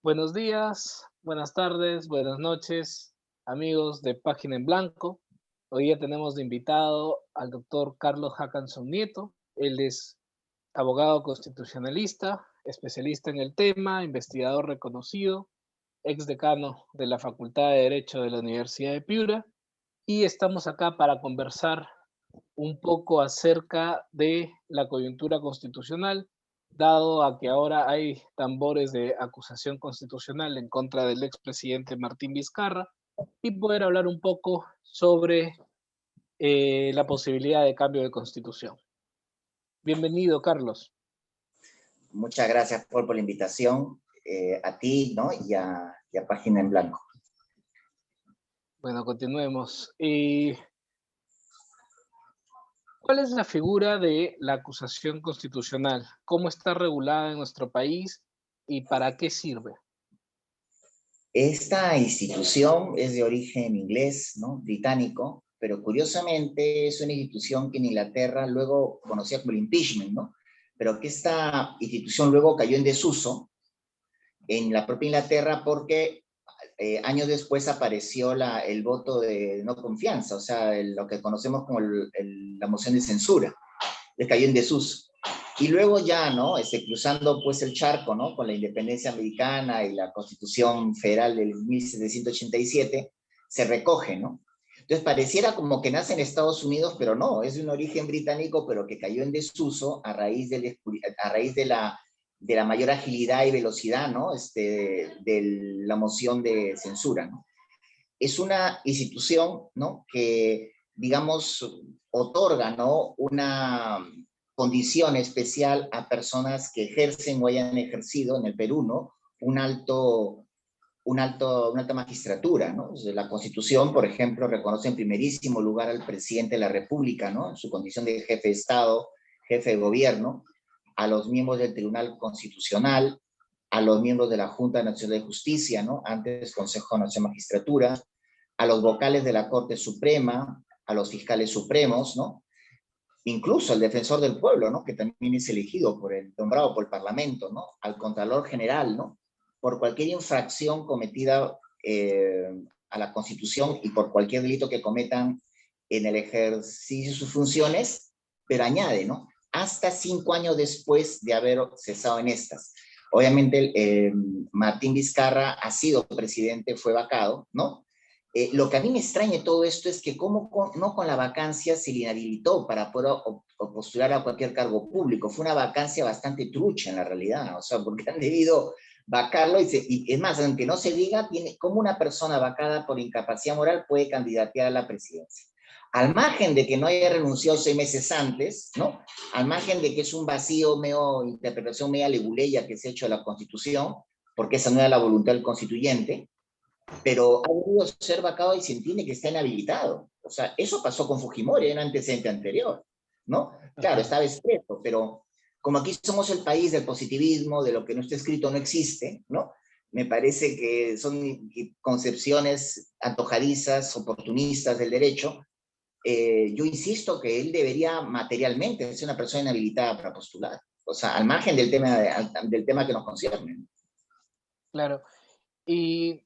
Buenos días, buenas tardes, buenas noches, amigos de Página en Blanco. Hoy día tenemos de invitado al doctor Carlos Hackanson Nieto. Él es abogado constitucionalista, especialista en el tema, investigador reconocido, ex decano de la Facultad de Derecho de la Universidad de Piura. Y estamos acá para conversar un poco acerca de la coyuntura constitucional, dado a que ahora hay tambores de acusación constitucional en contra del expresidente Martín Vizcarra, y poder hablar un poco sobre la posibilidad de cambio de constitución. Bienvenido, Carlos. Muchas gracias, Paul, por la invitación, a ti, ¿no? y a Página en Blanco. Bueno, continuemos. ¿Cuál es la figura de la acusación constitucional? ¿Cómo está regulada en nuestro país y para qué sirve? Esta institución es de origen inglés, ¿no? Británico, pero curiosamente es una institución que en Inglaterra luego conocía como el impeachment, ¿no? Pero que esta institución luego cayó en desuso en la propia Inglaterra porque años después apareció el voto de no confianza, o sea, lo que conocemos como la moción de censura, le cayó en desuso. Y luego ya, ¿no? Cruzando pues el charco, ¿no? Con la independencia americana y la Constitución Federal del 1787, se recoge, ¿no? Entonces pareciera como que nace en Estados Unidos, pero no, es de un origen británico, pero que cayó en desuso a raíz de la mayor agilidad y velocidad, ¿no? De la moción de censura, ¿no? Es una institución, ¿no? Que, digamos, otorga, ¿no? Una condición especial a personas que ejercen o hayan ejercido en el Perú, ¿no? Una alta magistratura, ¿no? La Constitución, por ejemplo, reconoce en primerísimo lugar al presidente de la República, ¿no? En su condición de jefe de Estado, jefe de gobierno, a los miembros del Tribunal Constitucional, a los miembros de la Junta Nacional de Justicia, ¿no? Antes Consejo Nacional de Magistratura, a los vocales de la Corte Suprema, a los fiscales supremos, ¿no? Incluso al defensor del pueblo, ¿no? Que también es elegido nombrado por el Parlamento, ¿no? Al Contralor General, ¿no? Por cualquier infracción cometida a la Constitución y por cualquier delito que cometan en el ejercicio de sus funciones, pero añade, ¿no? Hasta 5 años después de haber cesado en estas. Obviamente, Martín Vizcarra ha sido presidente, fue vacado, ¿no? Lo que a mí me extraña de todo esto es que no con la vacancia se le inhabilitó para poder postular a cualquier cargo público. Fue una vacancia bastante trucha en la realidad, o sea, porque han debido vacarlo y es más, aunque no se diga, cómo una persona vacada por incapacidad moral puede candidatear a la presidencia. Al margen de que no haya renunciado 6 meses antes, ¿no? Al margen de que es un vacío, interpretación media leguleya que se ha hecho de la Constitución, porque esa no era la voluntad del constituyente, pero ha debido ser vacado y se entiende que está inhabilitado. O sea, eso pasó con Fujimori, era un antecedente anterior, ¿no? Claro, estaba expreso, pero como aquí somos el país del positivismo, de lo que no está escrito no existe, ¿no? Me parece que son concepciones antojadizas, oportunistas del derecho. Yo insisto que él debería materialmente ser una persona inhabilitada para postular, o sea, al margen del tema que nos concierne. Claro. Y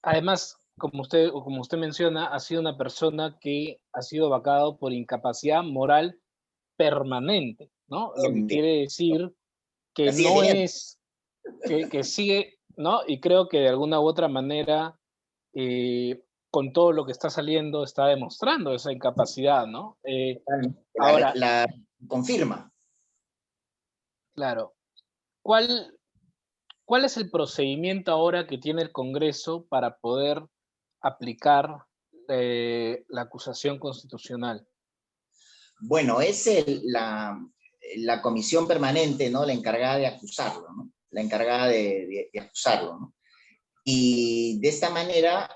además, como usted menciona, ha sido una persona que ha sido vacado por incapacidad moral permanente, ¿no? Lo que quiere decir que Así es, no señor. es, que sigue, ¿no? Y creo que de alguna u otra manera, con todo lo que está saliendo, está demostrando esa incapacidad, ¿no? Ahora, La confirma. claro, ¿cuál, ¿cuál es el procedimiento ahora que tiene el Congreso para poder aplicar la acusación constitucional? Bueno, es la comisión permanente, ¿no? La encargada de acusarlo, ¿no? La encargada de acusarlo, ¿no? Y de esta manera,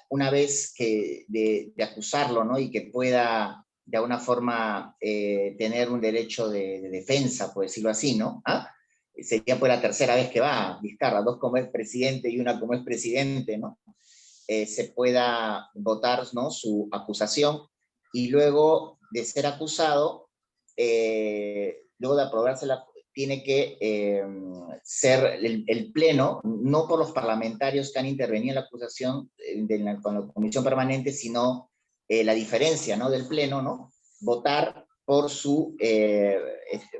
una vez que de acusarlo, ¿no? Y que pueda de alguna forma tener un derecho de defensa, por decirlo así, ¿no? ¿Ah? Sería pues la tercera vez que va Vizcarra, 2 como expresidente y 1 como expresidente, ¿no? Se pueda votar, ¿no? Su acusación y luego de ser acusado, luego de aprobarse tiene que ser el pleno, no por los parlamentarios que han intervenido en la acusación con la comisión permanente, sino la diferencia, ¿no?, del pleno, ¿no?, votar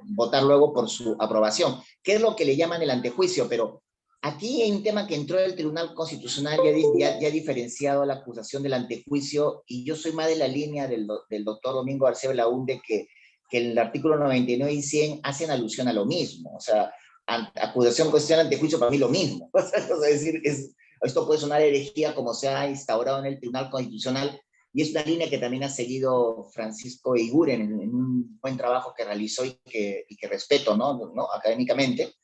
votar luego por su aprobación, que es lo que le llaman el antejuicio. Pero aquí hay un tema que entró el Tribunal Constitucional, ya ha diferenciado la acusación del antejuicio, y yo soy más de la línea del doctor Domingo García Belaúnde, que el artículo 99 y 100 hacen alusión a lo mismo. O sea, acusación, cuestión, antejuicio, para mí lo mismo. O sea, es decir, esto puede sonar herejía como se ha instaurado en el Tribunal Constitucional, y es una línea que también ha seguido Francisco Eguren en un buen trabajo que realizó y que respeto, ¿no? Académicamente,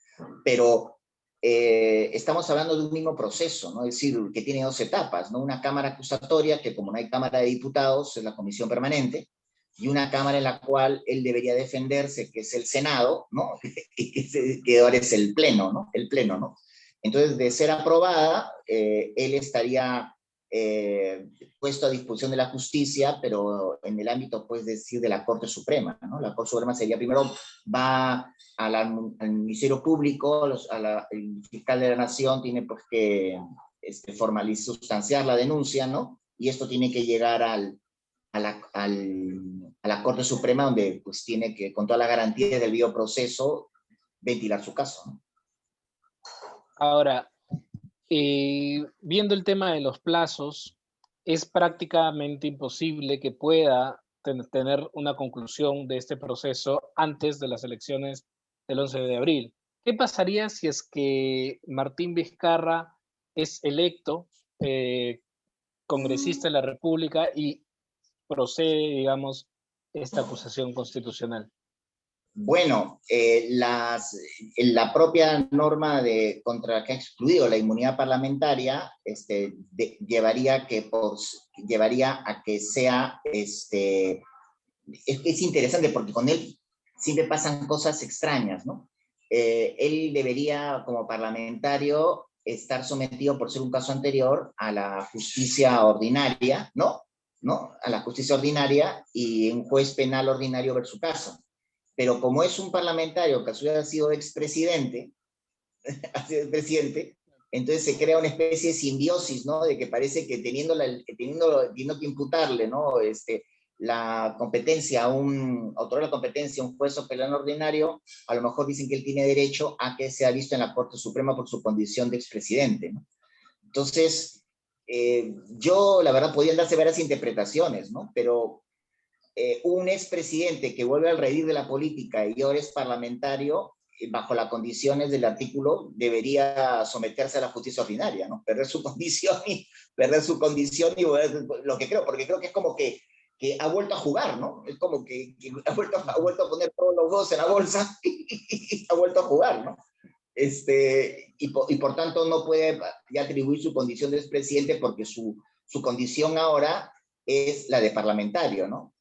pero estamos hablando de un mismo proceso, ¿no? Es decir, que tiene dos etapas, ¿no? Una cámara acusatoria, que como no hay Cámara de Diputados, es la comisión permanente, y una cámara en la cual él debería defenderse, que es el Senado, ¿no? Que ahora es el Pleno, ¿no? El Pleno, ¿no? Entonces, de ser aprobada, él estaría puesto a disposición de la justicia, pero en el ámbito, pues, decir, de la Corte Suprema, ¿no? La Corte Suprema sería primero, va al Ministerio Público, el fiscal de la Nación tiene, pues, que formalizar, sustanciar la denuncia, ¿no? Y esto tiene que llegar a la Corte Suprema, donde, pues, tiene que, con todas las garantías del debido proceso, ventilar su caso, ¿no? Ahora, viendo el tema de los plazos, es prácticamente imposible que pueda tener una conclusión de este proceso antes de las elecciones del 11 de abril. ¿Qué pasaría si es que Martín Vizcarra es electo congresista de la República y procede, digamos, esta acusación constitucional? Bueno, la propia norma contra la que ha excluido la inmunidad parlamentaria llevaría a que sea, es interesante porque con él siempre pasan cosas extrañas, ¿no? Él debería, como parlamentario, estar sometido, por ser un caso anterior, a la justicia ordinaria, ¿no? ¿No? A la justicia ordinaria, y un juez penal ordinario ver su caso. Pero como es un parlamentario que ha sido expresidente, ha sido presidente, entonces se crea una especie de simbiosis, ¿no? De que parece que teniendo que imputarle, ¿no? La competencia, otorgar la competencia a un juez o penal ordinario, a lo mejor dicen que él tiene derecho a que sea visto en la Corte Suprema por su condición de expresidente, ¿no? Entonces, la verdad, podían darse varias interpretaciones, ¿no? Pero un expresidente que vuelve al redil de la política y ahora es parlamentario, bajo las condiciones del artículo, debería someterse a la justicia ordinaria, ¿no? Perder su condición y lo que creo, porque creo que es como que ha vuelto a jugar, ¿no? Es como que ha vuelto a poner todos los dos en la bolsa y ha vuelto a jugar, ¿no? Y por tanto no puede ya atribuir su condición de expresidente, porque su condición ahora es la de parlamentario, ¿no?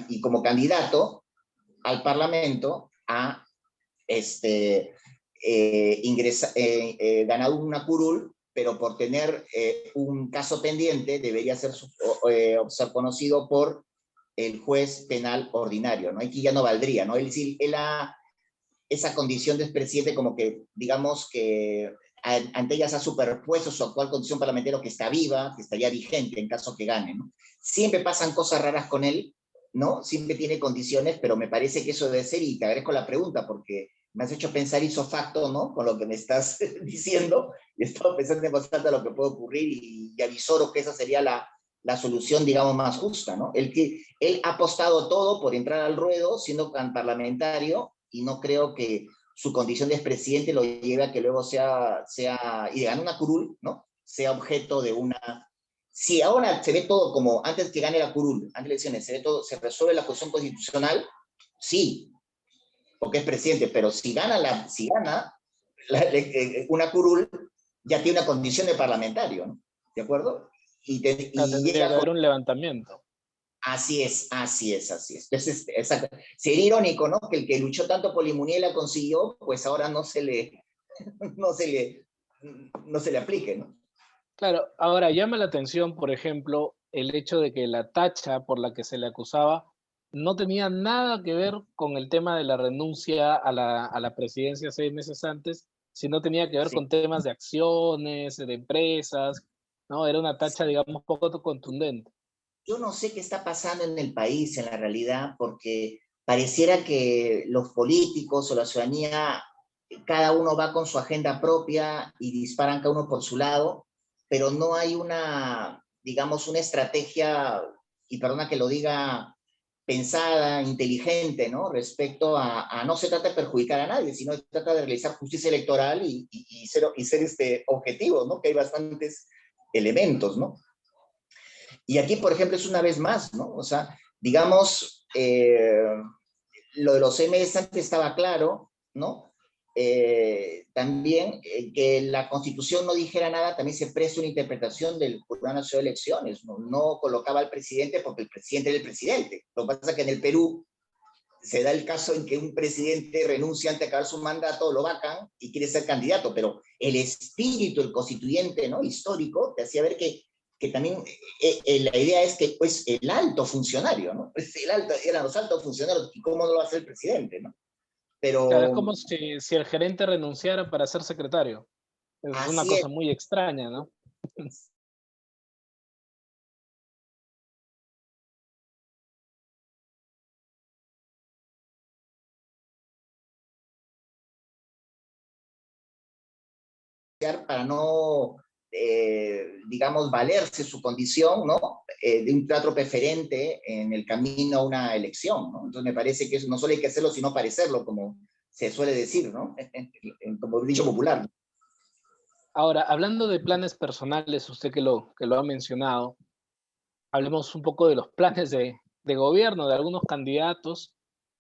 Y como candidato al Parlamento ha ganado una curul, pero por tener un caso pendiente debería ser conocido por el juez penal ordinario, ¿no? Aquí ya no valdría, ¿no? Esa condición de expresidente, como que, digamos que ante ella se ha superpuesto su actual condición parlamentaria, que está viva, que estaría vigente en caso que gane, ¿no? Siempre pasan cosas raras con él, ¿no? Siempre tiene condiciones, pero me parece que eso debe ser, y te agradezco la pregunta porque me has hecho pensar ipso facto, ¿no? Con lo que me estás diciendo, y he estado pensando en voz alta lo que puede ocurrir, y avisoro que esa sería la solución, digamos, más justa, ¿no? Él ha apostado todo por entrar al ruedo siendo tan parlamentario, y no creo que su condición de expresidente lo lleve a que luego y de ganar una curul, ¿no? Sea objeto de una... Si ahora se ve todo como antes que gane la curul, antes de elecciones, se resuelve la cuestión constitucional, sí, porque es presidente, pero si gana una curul, ya tiene una condición de parlamentario, ¿no? ¿De acuerdo? Y Tendría que haber un levantamiento. Así es. Entonces, sería irónico, ¿no? Que el que luchó tanto por la inmunidad y la consiguió, pues ahora no se le aplique, ¿no? Claro, ahora llama la atención, por ejemplo, el hecho de que la tacha por la que se le acusaba no tenía nada que ver con el tema de la renuncia a la presidencia 6 meses antes, sino tenía que ver Sí. con temas de acciones, de empresas, ¿no? Era una tacha, digamos, poco contundente. Yo no sé qué está pasando en el país en la realidad, porque pareciera que los políticos o la ciudadanía, cada uno va con su agenda propia y disparan cada uno por su lado, pero no hay una, digamos, una estrategia, y perdona que lo diga, pensada, inteligente, ¿no? Respecto a no se trata de perjudicar a nadie, sino se trata de realizar justicia electoral y ser objetivos, ¿no? Que hay bastantes elementos, ¿no? Y aquí, por ejemplo, es una vez más, ¿no? O sea, digamos, lo de los MS antes estaba claro, ¿no? También que la Constitución no dijera nada, también se presta una interpretación del Tribunal Nacional de Elecciones, ¿no? No colocaba al presidente porque el presidente era el presidente. Lo que pasa es que en el Perú se da el caso en que un presidente renuncia antes de acabar su mandato, lo vacan y quiere ser candidato, pero el espíritu, el constituyente, ¿no? Histórico, te hacía ver que también la idea es que pues el alto funcionario, ¿no? Pues, eran los altos funcionarios, y cómo no lo va a hacer el presidente, ¿no? Claro, es Pero como si el gerente renunciara para ser secretario. Es una así cosa muy extraña, ¿no? es. Para no, digamos, valerse su condición, ¿no? De un teatro preferente en el camino a una elección, ¿no? Entonces me parece que eso no solo hay que hacerlo, sino parecerlo, como se suele decir, ¿no? Como dicho popular. Ahora, hablando de planes personales, usted que lo ha mencionado, hablemos un poco de los planes de gobierno de algunos candidatos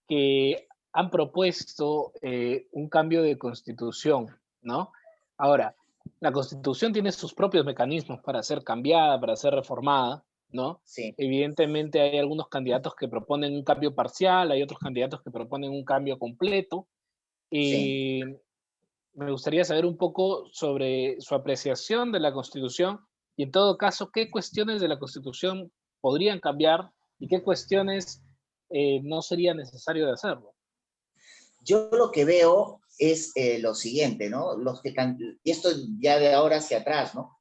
que han propuesto un cambio de constitución, ¿no? Ahora, la constitución tiene sus propios mecanismos para ser cambiada, para ser reformada, ¿no? Sí, Evidentemente hay algunos candidatos que proponen un cambio parcial, hay otros candidatos que proponen un cambio completo, sí. y me gustaría saber un poco sobre su apreciación de la Constitución y, en todo caso, qué cuestiones de la Constitución podrían cambiar y qué cuestiones no sería necesario de hacerlo. Yo lo que veo es lo siguiente, ¿no? Y esto ya de ahora hacia atrás, ¿no?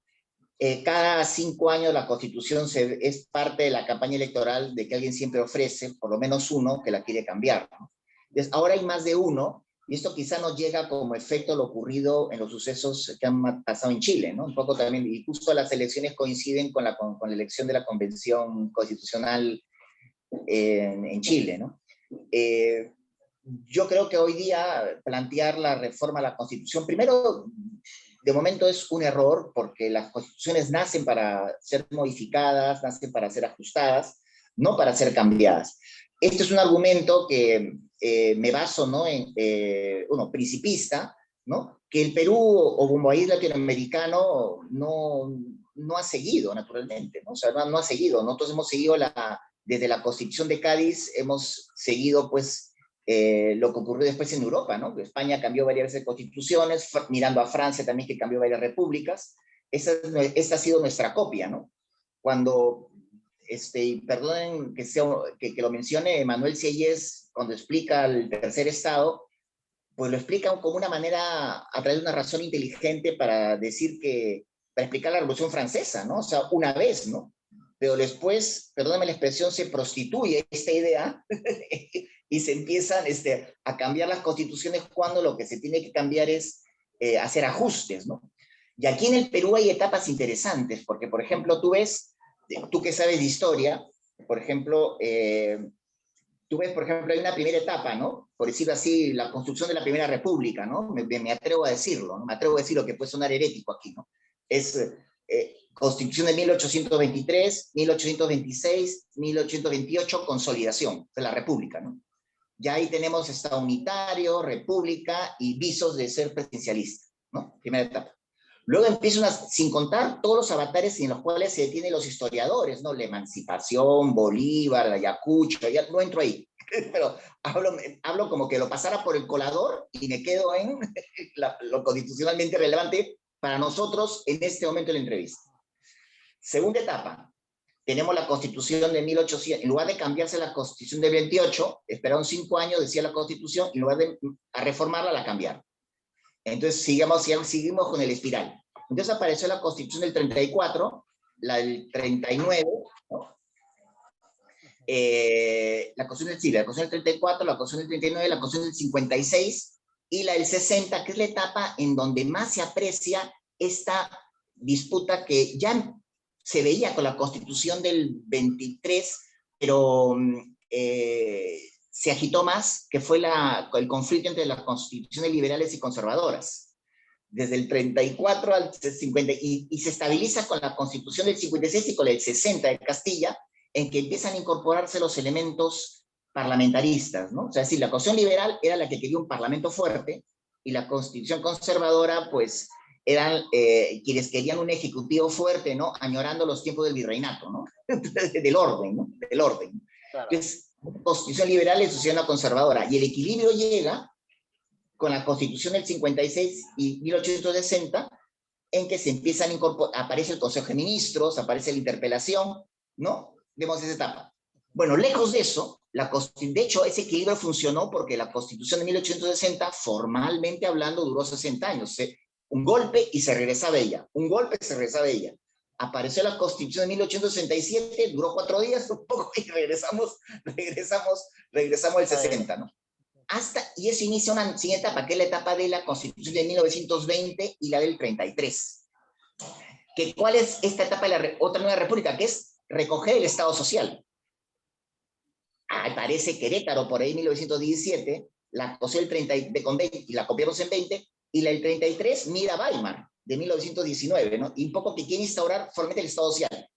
Cada 5 años la Constitución es parte de la campaña electoral de que alguien siempre ofrece, por lo menos uno, que la quiere cambiar, ¿no? Entonces, ahora hay más de uno, y esto quizá nos llega como efecto a lo ocurrido en los sucesos que han pasado en Chile, ¿no? Un poco también, y justo las elecciones coinciden con la elección de la Convención Constitucional en Chile, ¿no? Eh, yo creo que hoy día plantear la reforma a la Constitución, primero, de momento es un error porque las constituciones nacen para ser modificadas, nacen para ser ajustadas, no para ser cambiadas. Este es un argumento que me baso, ¿no? En uno principista, ¿no? Que el Perú o como país latinoamericano no ha seguido, naturalmente, ¿no? O sea, no ha seguido. Nosotros hemos seguido desde la Constitución de Cádiz, hemos seguido, pues, lo que ocurrió después en Europa, ¿no? España cambió varias veces constituciones, mirando a Francia también que cambió varias repúblicas. Esta ha sido nuestra copia, ¿no? Cuando, perdonen que lo mencione Manuel Sieyès, cuando explica el tercer estado, pues lo explica como una manera, a través de una razón inteligente para explicar la Revolución Francesa, ¿no? O sea, una vez, ¿no? Pero después, perdóname la expresión, se prostituye esta idea y se empiezan a cambiar las constituciones cuando lo que se tiene que cambiar es hacer ajustes, ¿no? Y aquí en el Perú hay etapas interesantes, porque, por ejemplo, tú que sabes de historia, por ejemplo, tú ves, por ejemplo, hay una primera etapa, ¿no? Por decirlo así, la construcción de la Primera República, ¿no? Me atrevo a decirlo, ¿no? Me atrevo a decir lo que puede sonar herético aquí, ¿no? Es Constitución de 1823, 1826, 1828, consolidación de la República, ¿no? Ya ahí tenemos Estado unitario, República y visos de ser presidencialista, ¿no? Primera etapa. Luego empiezan sin contar todos los avatares en los cuales se detienen los historiadores, ¿no? La emancipación, Bolívar, la Ayacucho, ya no entro ahí, pero hablo como que lo pasara por el colador y me quedo en lo constitucionalmente relevante para nosotros en este momento de la entrevista. Segunda etapa, tenemos la Constitución de 1800, en lugar de cambiarse la Constitución del 28, esperaron 5 años, decía la Constitución, y en lugar de a reformarla, la cambiaron. Entonces, seguimos con el espiral. Entonces apareció la Constitución del 34, la del 39, ¿no? La Constitución del Chile, la Constitución del 34, la Constitución del 39, la Constitución del 56 y la del 60, que es la etapa en donde más se aprecia esta disputa que ya se veía con la Constitución del 23, pero se agitó más, que fue el conflicto entre las constituciones liberales y conservadoras. Desde el 34 al 50, y se estabiliza con la Constitución del 56 y con el 60 de Castilla, en que empiezan a incorporarse los elementos parlamentaristas, ¿no? O sea, es decir, la Constitución liberal era la que quería un parlamento fuerte, y la Constitución conservadora, pues, eran quienes querían un ejecutivo fuerte, ¿no? Añorando los tiempos del virreinato, ¿no? Del orden, ¿no? Del orden. Claro. Entonces, Constitución liberal y Constitución conservadora. Y el equilibrio llega con la Constitución del 56 y 1860, en que se empiezan a incorporar, aparece el Consejo de Ministros, aparece la interpelación, ¿no? Vemos esa etapa. Bueno, lejos de eso, de hecho, ese equilibrio funcionó porque la Constitución de 1860, formalmente hablando, duró 60 años. Un golpe y se regresaba ella. Un golpe y se regresaba ella. Apareció la Constitución de 1867, duró 4 días, un poco, y regresamos al 60, ¿no? Y eso inicia una siguiente etapa, que es la etapa de la Constitución de 1920 y la del 33. ¿Cuál es esta etapa de la otra nueva república? Que es recoger el Estado social. Aparece Querétaro por ahí en 1917, la Constitución del 30 con 20, y la copiamos en 20, y la del 33 mira Weimar, de 1919, ¿no? Y un poco que quiere instaurar formalmente el Estado social.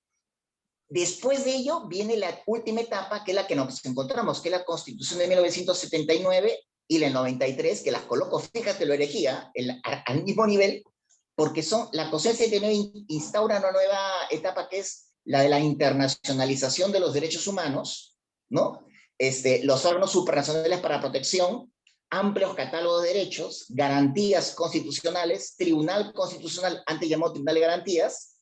Después de ello viene la última etapa, que es la que nos encontramos, que es la Constitución de 1979 y la del 93, que las coloco, fíjate, lo herejía, al mismo nivel, porque la Constitución del 79 instaura una nueva etapa, que es la de la internacionalización de los derechos humanos, ¿no? Los órganos supranacionales para protección, amplios catálogos de derechos, garantías constitucionales, tribunal constitucional, antes llamado tribunal de garantías,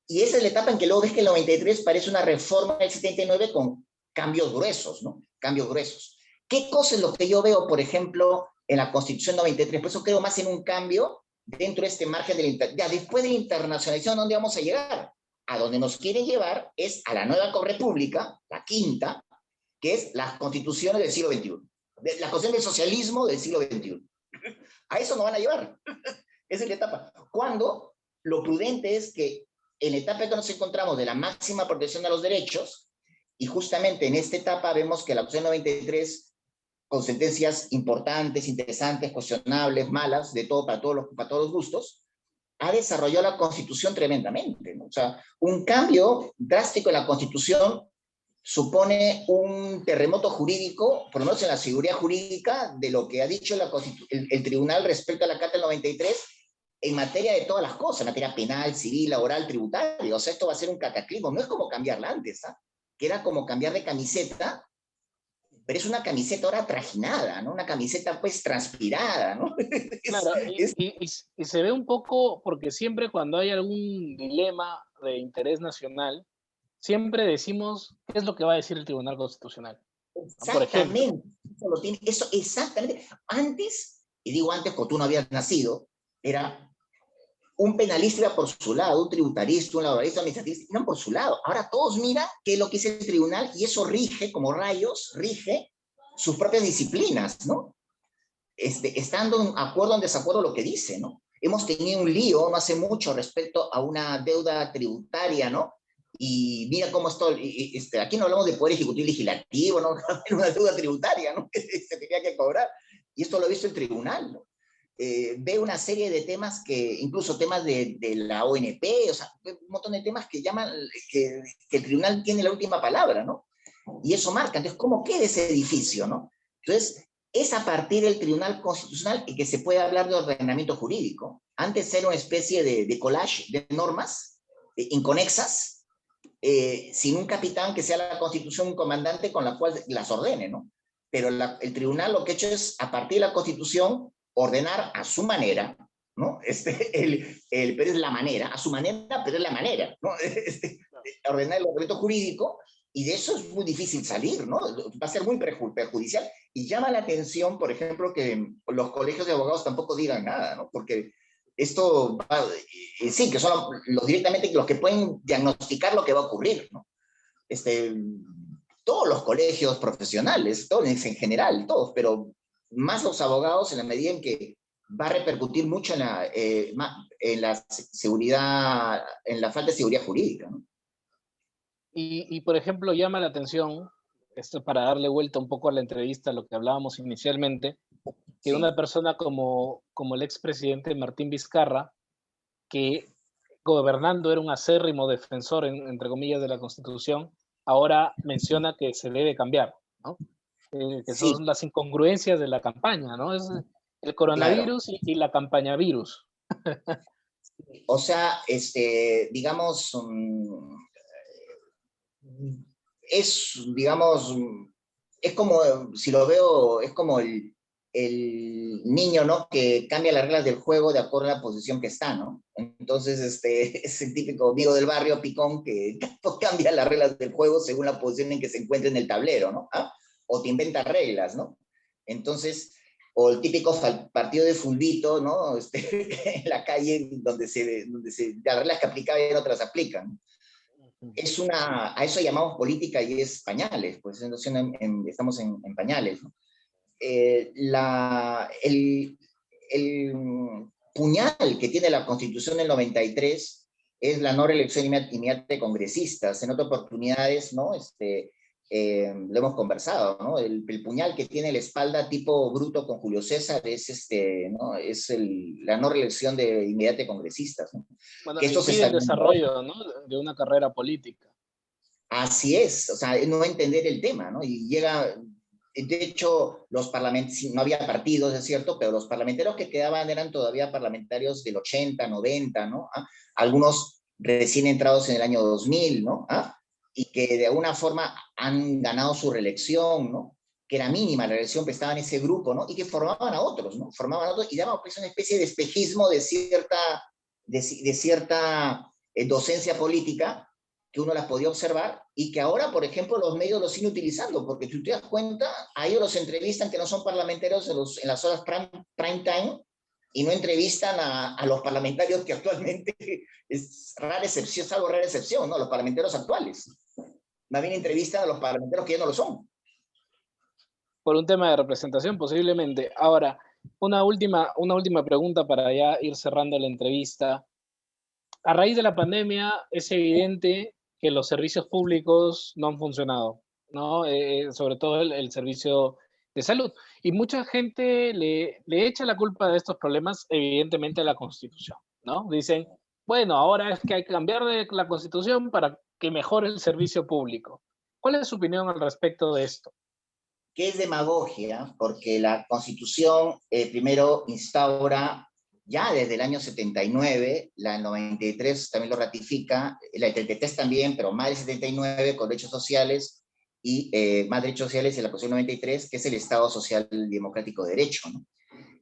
y esa es la etapa en que luego ves que el 93 parece una reforma del 79 con cambios gruesos, ¿no? Cambios gruesos. ¿Qué cosa es lo que yo veo, por ejemplo, en la Constitución 93? Por eso creo más en un cambio dentro de este margen ya después de la internacionalización, ¿dónde vamos a llegar? A donde nos quieren llevar es a la nueva república, la quinta, que es las constituciones del siglo XXI. La constitución del socialismo del siglo XXI. A eso nos van a llevar. Esa es la etapa. Cuando lo prudente es que en la etapa en que nos encontramos de la máxima protección de los derechos, y justamente en esta etapa vemos que la Constitución 93, con sentencias importantes, interesantes, cuestionables, malas, de todo, para todos los gustos, ha desarrollado la Constitución tremendamente, ¿no? O sea, un cambio drástico en la Constitución supone un terremoto jurídico, por lo menos en la seguridad jurídica, de lo que ha dicho el tribunal respecto a la Carta del 93, en materia de todas las cosas, en materia penal, civil, laboral, tributaria. O sea, esto va a ser un cataclismo. No es como cambiarla antes, ¿ah? Que era como cambiar de camiseta, pero es una camiseta ahora trajinada, ¿no? Una camiseta, pues, transpirada, ¿no? Claro, y se ve un poco, porque siempre cuando hay algún dilema de interés nacional, siempre decimos qué es lo que va a decir el Tribunal Constitucional. Por ejemplo. Eso exactamente. Antes, y digo antes porque tú no habías nacido, era un penalista iba por su lado, un tributarista, un laboralista, un administrativista, iban por su lado. Ahora todos miran qué es lo que dice el tribunal y eso rige, como rayos, rige sus propias disciplinas, ¿no? Estando en acuerdo o en desacuerdo lo que dice, ¿no? Hemos tenido un lío no hace mucho respecto a una deuda tributaria, ¿no? Y mira cómo está, aquí no hablamos de poder ejecutivo y legislativo, ¿no? Era una deuda tributaria, ¿no? Que se tenía que cobrar. Y esto lo ha visto el tribunal, ¿no? Ve una serie de temas incluso temas de la ONP, o sea, un montón de temas que llaman, que el tribunal tiene la última palabra, ¿no? Y eso marca, entonces, ¿cómo queda ese edificio, no? Entonces, es a partir del Tribunal Constitucional que se puede hablar de ordenamiento jurídico. Antes era una especie de collage de normas inconexas, sin un capitán que sea la Constitución, un comandante con la cual las ordene, ¿no? Pero el tribunal lo que ha hecho es, a partir de la Constitución, ordenar a su manera, ¿no? Pero es la manera, a su manera, pero es la manera, ¿no? ordenar el ordenamiento jurídico, y de eso es muy difícil salir, ¿no? Va a ser muy perjudicial. Y llama la atención, por ejemplo, que los colegios de abogados tampoco digan nada, ¿no? Porque esto, sí, que son directamente los que pueden diagnosticar lo que va a ocurrir, ¿no? Todos los colegios profesionales, todos en general, todos, pero más los abogados en la medida en que va a repercutir mucho en la seguridad, en la falta de seguridad jurídica, ¿no? Y, por ejemplo, llama la atención, esto para darle vuelta un poco a la entrevista, lo que hablábamos inicialmente, que Sí. una persona como el expresidente Martín Vizcarra, que gobernando era un acérrimo defensor, entre comillas, de la Constitución, ahora menciona que se debe cambiar, ¿no? Que Sí, son las incongruencias de la campaña, ¿no? Es el claro. coronavirus y la campaña virus. O sea, digamos, digamos, es como, si lo veo, es como el niño, ¿no? Que cambia las reglas del juego de acuerdo a la posición que está, ¿no? Entonces, es el típico amigo del barrio picón que cambia las reglas del juego según la posición en que se encuentra en el tablero, ¿no? ¿Ah? O te inventa reglas, ¿no? Entonces, o el típico partido de fulbito, ¿no? En la calle donde las reglas que aplicaba y otras aplican. A eso llamamos política y es pañales, pues estamos en pañales, ¿no? El puñal que tiene la Constitución del 93 es la no reelección inmediata de congresistas. En otras oportunidades, ¿no? Lo hemos conversado, ¿no? El puñal que tiene la espalda tipo Bruto con Julio César es, ¿no? La no reelección inmediata de congresistas, ¿no? Bueno, Que esto se impide el está... desarrollo, ¿no? De una carrera política. Así es, o sea, no entender el tema, ¿no? Y llega, de hecho, los parlamentarios, no había partidos, es cierto, pero los parlamentarios que quedaban eran todavía parlamentarios del 80, 90, ¿no? ¿Ah? Algunos recién entrados en el año 2000, ¿no? ¿Ah? Y que de alguna forma han ganado su reelección, ¿no? Que era mínima la reelección, pero estaba en ese grupo, ¿no? Y que formaban a otros, ¿no? Formaban a otros y daban pues una especie de espejismo de cierta docencia política que uno las podía observar y que ahora, por ejemplo, los medios los siguen utilizando, porque si tú te das cuenta, a ellos los entrevistan que no son parlamentarios en las horas prime time y no entrevistan a los parlamentarios que actualmente es rara excepción, salvo rara excepción, ¿no? Los parlamentarios actuales. Más bien entrevistan a los parlamentarios que ya no lo son. Por un tema de representación, posiblemente. Ahora, una última pregunta para ya ir cerrando la entrevista. A raíz de la pandemia, es evidente que los servicios públicos no han funcionado, ¿no? Sobre todo el servicio de salud. Y mucha gente le echa la culpa de estos problemas, evidentemente, a la Constitución, ¿no? Dicen, bueno, ahora es que hay que cambiar de la Constitución para que mejore el servicio público. ¿Cuál es su opinión al respecto de esto? Que es demagogia, porque la Constitución primero instaura, ya desde el año 79, la del 93 también lo ratifica, la del 73 también, pero más del 79 con derechos sociales y más derechos sociales en la Constitución 93, que es el Estado Social Democrático de Derecho, ¿no?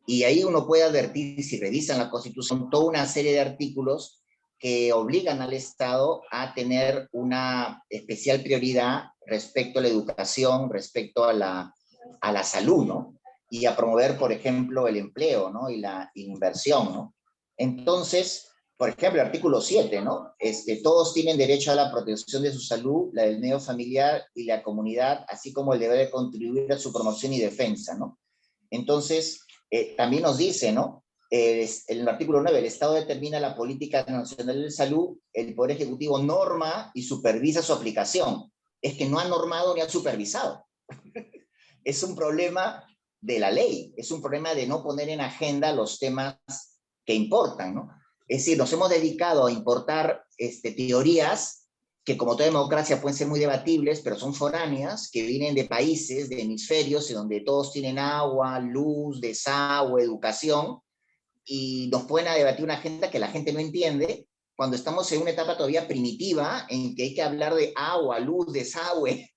Y ahí uno puede advertir, si revisan la Constitución, toda una serie de artículos que obligan al Estado a tener una especial prioridad respecto a la educación, respecto a la salud, ¿no? Y a promover, por ejemplo, el empleo, ¿no? Y la inversión, ¿no? Entonces, por ejemplo, el artículo 7, ¿no? Todos tienen derecho a la protección de su salud, la del medio familiar y la comunidad, así como el deber de contribuir a su promoción y defensa, ¿no? Entonces, también nos dice, ¿no? En el artículo 9, el Estado determina la política nacional de salud, el Poder Ejecutivo norma y supervisa su aplicación. Es que no ha normado ni ha supervisado. Es un problema de la ley, es un problema de no poner en agenda los temas que importan, ¿no? Es decir, nos hemos dedicado a importar teorías que como toda democracia pueden ser muy debatibles, pero son foráneas, que vienen de países, de hemisferios, en donde todos tienen agua, luz, desagüe, educación, y nos pueden a debatir una agenda que la gente no entiende, cuando estamos en una etapa todavía primitiva, en que hay que hablar de agua, luz, desagüe,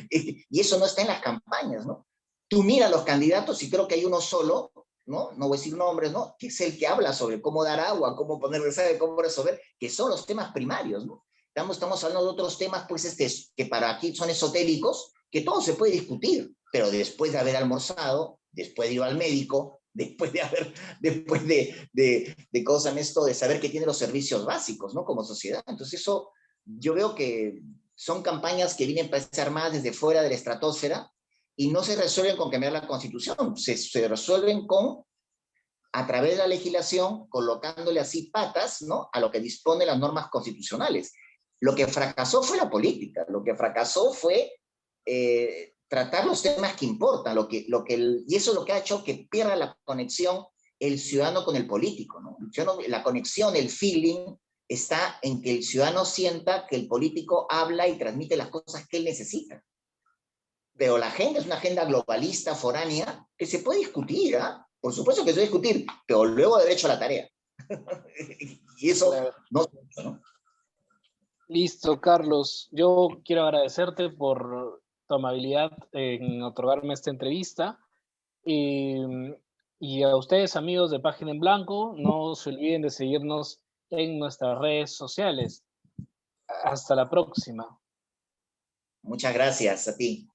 y eso no está en las campañas, ¿no? Tú miras los candidatos y creo que hay uno solo, ¿no? No voy a decir nombres, ¿no? Que es el que habla sobre cómo dar agua, cómo poner desagüe, cómo resolver, que son los temas primarios, ¿no? Estamos hablando de otros temas, pues, que para aquí son esotéricos, que todo se puede discutir, pero después de haber almorzado, después de ir al médico, después de cosas en esto, de saber que tiene los servicios básicos, ¿no? Como sociedad. Entonces eso, yo veo que son campañas que vienen para ser armadas desde fuera de la estratosfera y no se resuelven con cambiar la Constitución, se resuelven a través de la legislación, colocándole así patas, ¿no?, a lo que disponen las normas constitucionales. Lo que fracasó fue la política, lo que fracasó fue tratar los temas que importan, y eso es lo que ha hecho que pierda la conexión el ciudadano con el político, ¿no? La conexión, el feeling, está en que el ciudadano sienta que el político habla y transmite las cosas que él necesita. Pero la agenda es una agenda globalista, foránea, que se puede discutir, ¿eh? Por supuesto que se puede discutir, pero luego de haber hecho la tarea. Y eso no se ha hecho, ¿no? Listo, Carlos. Yo quiero agradecerte por tu amabilidad en otorgarme esta entrevista. Y a ustedes, amigos de Página en Blanco, no se olviden de seguirnos en nuestras redes sociales. Hasta la próxima. Muchas gracias a ti.